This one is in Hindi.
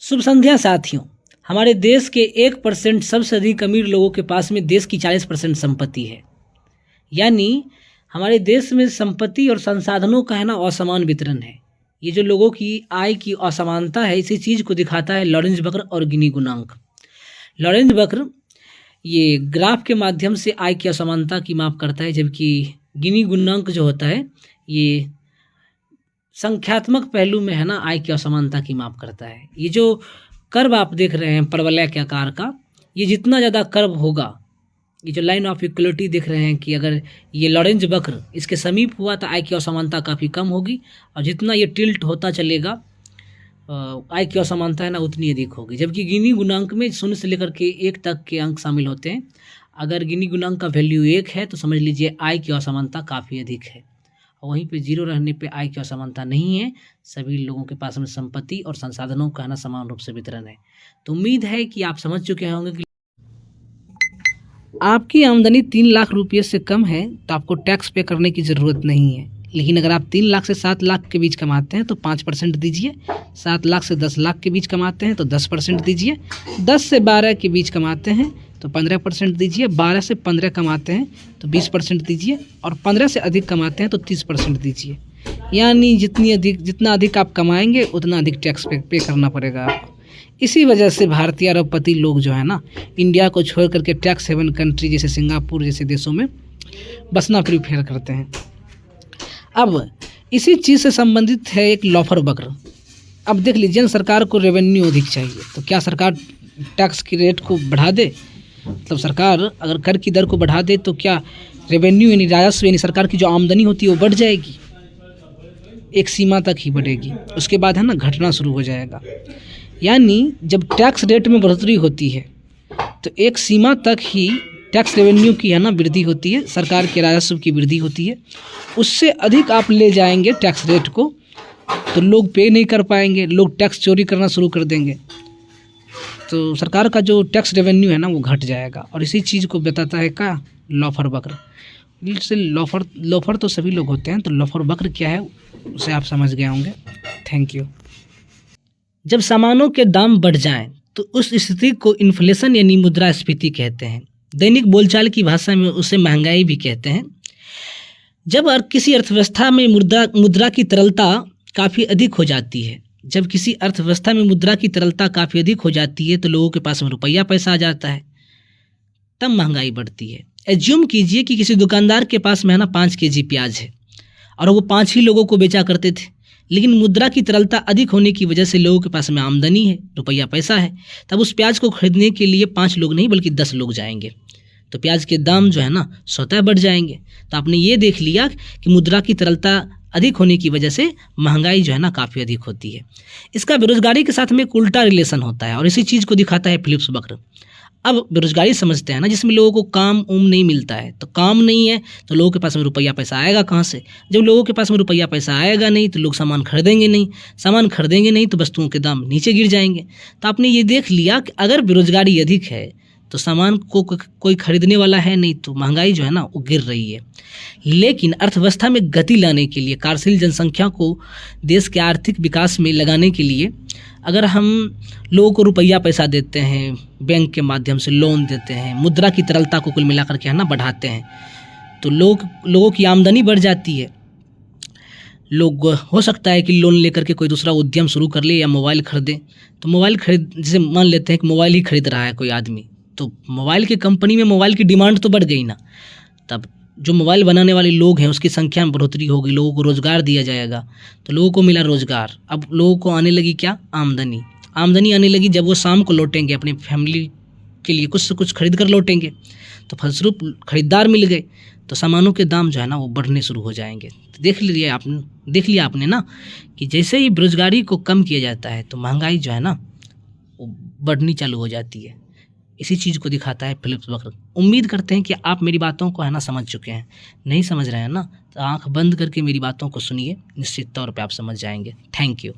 शुभ संध्या साथियों। हमारे देश के 1% सबसे अधिक अमीर लोगों के पास में देश की 40% संपत्ति है। यानी हमारे देश में संपत्ति और संसाधनों का है ना असमान वितरण है। ये जो लोगों की आय की असमानता है, इसी चीज़ को दिखाता है लॉरेंज वक्र और गिनी गुणांक। लॉरेंज वक्र ये ग्राफ के माध्यम से आय की असमानता की माप करता है, जबकि गिनी गुणांक जो होता है ये संख्यात्मक पहलू में है ना आय की असमानता की माप करता है। ये जो कर्व आप देख रहे हैं परवलय के आकार का, ये जितना ज़्यादा कर्व होगा, ये जो लाइन ऑफ इक्वलिटी देख रहे हैं कि अगर ये लॉरेंज वक्र इसके समीप हुआ तो आय की असमानता काफ़ी कम होगी, और जितना ये टिल्ट होता चलेगा आय की असमानता है ना उतनी अधिक होगी। जबकि गिनी गुणांक में 0 से लेकर के 1 तक के अंक शामिल होते हैं। अगर गिनी गुणांक का वैल्यू 1 है तो समझ लीजिए आय की असमानता काफ़ी अधिक है, और वहीं पे 0 रहने पे आय की असमानता नहीं है। सभी लोगों के पास में संपत्ति और संसाधनों का ना समान रूप से वितरण है। तो उम्मीद है कि आप समझ चुके होंगे कि आपकी आमदनी 3 लाख रुपये से कम है तो आपको टैक्स पे करने की ज़रूरत नहीं है। लेकिन अगर आप 3 लाख से 7 लाख के बीच कमाते हैं तो 5% दीजिए, 7 लाख से 10 लाख के बीच कमाते हैं तो 10% दीजिए, 10 से 12 के बीच कमाते हैं तो 15% दीजिए, 12 से 15 कमाते हैं तो 20% दीजिए, और 15 से अधिक कमाते हैं तो 30% दीजिए। यानी जितना अधिक आप कमाएंगे उतना अधिक टैक्स पे करना पड़ेगा आपको। इसी वजह से भारतीय अरबपति लोग जो है ना इंडिया को छोड़ करके टैक्स हेवन कंट्री जैसे सिंगापुर जैसे देशों में बसना प्रीफर करते हैं। अब इसी चीज़ से संबंधित है एक लॉफर वक्र। अब देख लीजिए, सरकार को रेवेन्यू अधिक चाहिए तो क्या सरकार टैक्स की रेट को बढ़ा दे? मतलब सरकार अगर कर की दर को बढ़ा दे तो क्या रेवेन्यू यानी राजस्व यानी सरकार की जो आमदनी होती है वो बढ़ जाएगी? एक सीमा तक ही बढ़ेगी, उसके बाद है ना घटना शुरू हो जाएगा। यानी जब टैक्स रेट में बढ़ोतरी होती है तो एक सीमा तक ही टैक्स रेवेन्यू की है ना वृद्धि होती है, सरकार के राजस्व की वृद्धि होती है। उससे अधिक आप ले जाएंगे टैक्स रेट को तो लोग पे नहीं कर पाएंगे, लोग टैक्स चोरी करना शुरू कर देंगे, तो सरकार का जो टैक्स रेवेन्यू है ना वो घट जाएगा। और इसी चीज़ को बताता है क्या लॉफर वक्र। इससे लॉफर तो सभी लोग होते हैं, तो लॉफर वक्र क्या है उसे आप समझ गए होंगे। Thank you. जब सामानों के दाम बढ़ जाएं तो उस स्थिति को इन्फ्लेशन यानी मुद्रास्फीति कहते हैं। दैनिक बोलचाल की भाषा में उसे महंगाई भी कहते हैं। जब किसी अर्थव्यवस्था में मुद्रा की तरलता काफ़ी अधिक हो जाती है, जब किसी अर्थव्यवस्था में मुद्रा की तरलता काफ़ी अधिक हो जाती है तो लोगों के पास में रुपया पैसा आ जाता है, तब महंगाई बढ़ती है। एज्यूम कीजिए कि किसी दुकानदार के पास में है ना 5 kg प्याज है और वो 5 ही लोगों को बेचा करते थे, लेकिन मुद्रा की तरलता अधिक होने की वजह से लोगों के पास में आमदनी है, रुपया पैसा है, तब उस प्याज को खरीदने के लिए 5 लोग नहीं बल्कि 10 लोग जाएंगे, तो प्याज के दाम जो है ना स्वतः बढ़ जाएंगे। तो आपने ये देख लिया कि मुद्रा की तरलता अधिक होने की वजह से महंगाई जो है ना काफ़ी अधिक होती है। इसका बेरोजगारी के साथ में एक उल्टा रिलेशन होता है, और इसी चीज़ को दिखाता है फिलिप्स वक्र। अब बेरोजगारी समझते हैं ना, जिसमें लोगों को काम नहीं मिलता है, तो काम नहीं है तो लोगों के पास में रुपया पैसा आएगा कहाँ से? जब लोगों के पास में रुपया पैसा आएगा नहीं तो लोग सामान खरीदेंगे नहीं तो वस्तुओं के दाम नीचे गिर जाएंगे। तो आपने ये देख लिया कि अगर बेरोजगारी अधिक है तो सामान को कोई खरीदने वाला है नहीं, तो महंगाई जो है ना वो गिर रही है। लेकिन अर्थव्यवस्था में गति लाने के लिए, कार्यशील जनसंख्या को देश के आर्थिक विकास में लगाने के लिए अगर हम लोगों को रुपया पैसा देते हैं, बैंक के माध्यम से लोन देते हैं, मुद्रा की तरलता को कुल मिलाकर के है ना बढ़ाते हैं, तो लोगों की आमदनी बढ़ जाती है। लोग हो सकता है कि लोन लेकर के कोई दूसरा उद्यम शुरू कर ले या मोबाइल खरीदें। तो मोबाइल जैसे मान लेते हैं कि मोबाइल ही खरीद रहा है कोई आदमी, तो मोबाइल की कंपनी में मोबाइल की डिमांड तो बढ़ गई ना, तब जो मोबाइल बनाने वाले लोग हैं उसकी संख्या में बढ़ोतरी होगी, लोगों को रोज़गार दिया जाएगा, तो लोगों को मिला रोज़गार। अब लोगों को आने लगी क्या? आमदनी आने लगी। जब वो शाम को लौटेंगे अपनी फैमिली के लिए कुछ से कुछ खरीद कर लौटेंगे, तो फलस्वरूप खरीदार मिल गए, तो सामानों के दाम जो है ना वो बढ़ने शुरू हो जाएंगे। तो देख लिया आपने ना कि जैसे ही बेरोजगारी को कम किया जाता है तो महंगाई जो है ना वो बढ़नी चालू हो जाती है। इसी चीज़ को दिखाता है फिलिप्स वक्र। उम्मीद करते हैं कि आप मेरी बातों को है ना समझ चुके हैं। नहीं समझ रहे हैं ना तो आंख बंद करके मेरी बातों को सुनिए, निश्चित तौर पे आप समझ जाएंगे। Thank you.